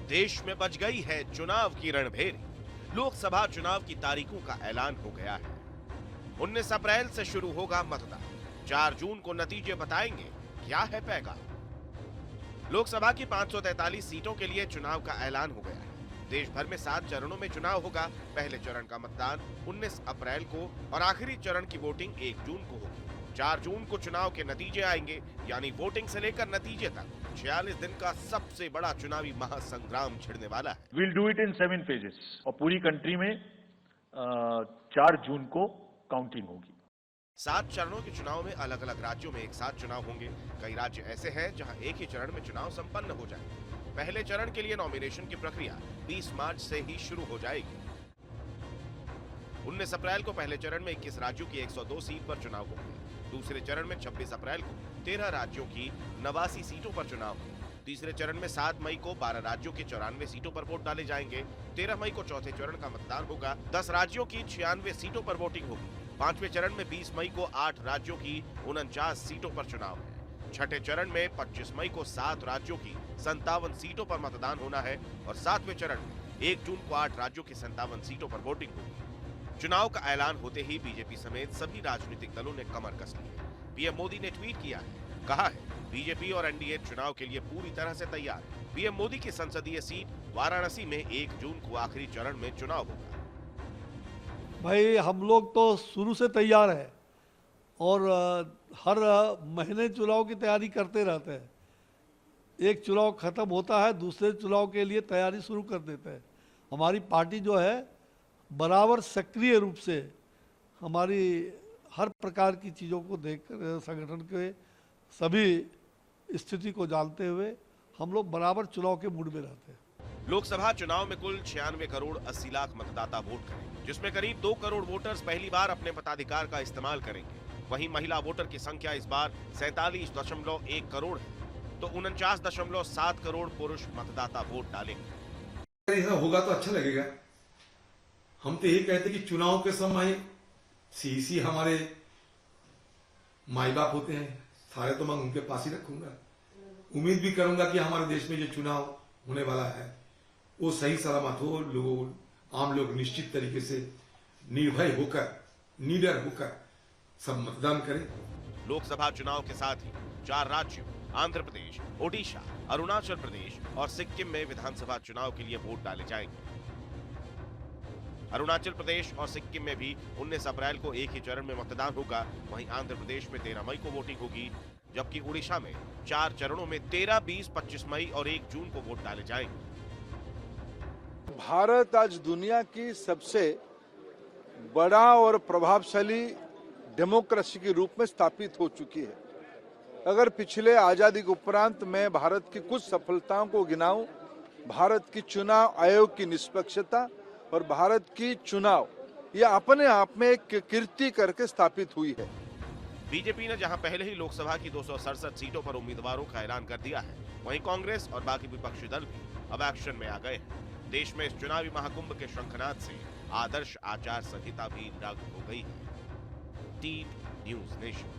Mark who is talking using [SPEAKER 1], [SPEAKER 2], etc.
[SPEAKER 1] देश में बज गई है चुनाव की रणभेरी। लोकसभा चुनाव की तारीखों का ऐलान हो गया है। 19 अप्रैल से शुरू होगा मतदान। 4 जून को नतीजे बताएंगे क्या है पैगाम। लोकसभा की 543 सीटों के लिए चुनाव का ऐलान हो गया है। देश भर में 7 चरणों में चुनाव होगा। पहले चरण का मतदान 19 अप्रैल को और आखिरी चरण की वोटिंग 1 जून को होगी। 4 जून को चुनाव के नतीजे आएंगे, यानी वोटिंग से लेकर नतीजे तक 46 दिन का सबसे बड़ा चुनावी महासंग्राम छिड़ने वाला है।
[SPEAKER 2] We'll do it in 7 phases और पूरी कंट्री में 4 जून को काउंटिंग होगी।
[SPEAKER 1] 7 चरणों के चुनाव में अलग अलग राज्यों में एक साथ चुनाव होंगे। कई राज्य ऐसे हैं जहां एक ही चरण में चुनाव संपन्न हो जाए। पहले चरण के लिए नॉमिनेशन की प्रक्रिया 20 मार्च से ही शुरू हो जाएगी। 19 अप्रैल को पहले चरण में 21 राज्यों की 102 सीट पर चुनाव होंगे। दूसरे चरण में 26 अप्रैल को 13 राज्यों की 89 सीटों पर चुनाव होंगे। तीसरे चरण में 7 मई को 12 राज्यों की 94 सीटों पर वोट डाले जाएंगे। 13 मई को चौथे चरण का मतदान होगा। 10 राज्यों की 96 सीटों पर वोटिंग होगी। पांचवें चरण में 20 मई को 8 राज्यों की 49 सीटों पर चुनाव है। छठे चरण में 25 मई को 7 राज्यों की 57 सीटों पर मतदान होना है और 7वें चरण में 1 जून को 8 राज्यों की 57 सीटों पर वोटिंग होगी। चुनाव का ऐलान होते ही बीजेपी समेत सभी राजनीतिक दलों ने कमर कस ली है। पीएम मोदी ने ट्वीट किया है, कहा है बीजेपी और एनडीए चुनाव के लिए पूरी तरह से तैयार है। पीएम मोदी की संसदीय सीट वाराणसी में 1 जून को आखिरी चरण में चुनाव होगा।
[SPEAKER 3] भाई हम लोग तो शुरू से तैयार है और हर महीने चुनाव की तैयारी करते रहते हैं। एक चुनाव खत्म होता है, दूसरे चुनाव के लिए तैयारी शुरू कर देते हैं। हमारी पार्टी जो है बराबर सक्रिय रूप से हमारी हर प्रकार की चीज़ों को देखकर संगठन के सभी स्थिति को जानते हुए हम लोग बराबर चुनाव के मूड में रहते हैं।
[SPEAKER 1] लोकसभा चुनाव में कुल 96 करोड़ 80 लाख मतदाता वोट करेंगे, जिसमें करीब 2 करोड़ वोटर्स पहली बार अपने मताधिकार का इस्तेमाल करेंगे। वहीं महिला वोटर की संख्या इस बार 47.1 करोड़ है, तो 49.7 करोड़ पुरुष मतदाता वोट डालेंगे।
[SPEAKER 4] ऐसा होगा तो अच्छा लगेगा। हम तो यही कहते कि चुनाव के समय सीसी हमारे माई बाप होते हैं, सारे तो मैं उनके पास ही रखूंगा। उम्मीद भी करूंगा कि हमारे देश में जो चुनाव होने वाला है वो सही सलामत हो, आम लोग निश्चित तरीके से निर्भय होकर, निडर होकर सब मतदान करें।
[SPEAKER 1] लोकसभा चुनाव के साथ ही 4 राज्यों आंध्र प्रदेश, ओडिशा, अरुणाचल प्रदेश और सिक्किम में विधानसभा चुनाव के लिए वोट डाले जाएंगे। अरुणाचल प्रदेश और सिक्किम में भी 19 अप्रैल को एक ही चरण में मतदान होगा। वहीं आंध्र प्रदेश में 13 मई को वोटिंग होगी, जबकि उड़ीसा में 4 चरणों में 13, 20, 25 मई और 1 जून को वोट डाले जाएंगे।
[SPEAKER 5] भारत आज दुनिया की सबसे बड़ा और प्रभावशाली डेमोक्रेसी के रूप में स्थापित हो चुकी है। अगर पिछले आजादी के उपरांत मैं भारत की कुछ सफलताओं को गिनाऊं, भारत की चुनाव आयोग की निष्पक्षता और भारत की चुनाव यह अपने आप में एक कीर्ति करके स्थापित हुई है।
[SPEAKER 1] बीजेपी ने जहां पहले ही लोकसभा की 267 सीटों पर उम्मीदवारों का ऐलान कर दिया है, वहीं कांग्रेस और बाकी विपक्षी दल भी अब एक्शन में आ गए हैं। देश में इस चुनावी महाकुंभ के शंखनाद से आदर्श आचार संहिता भी लागू हो गई है। TV news nation.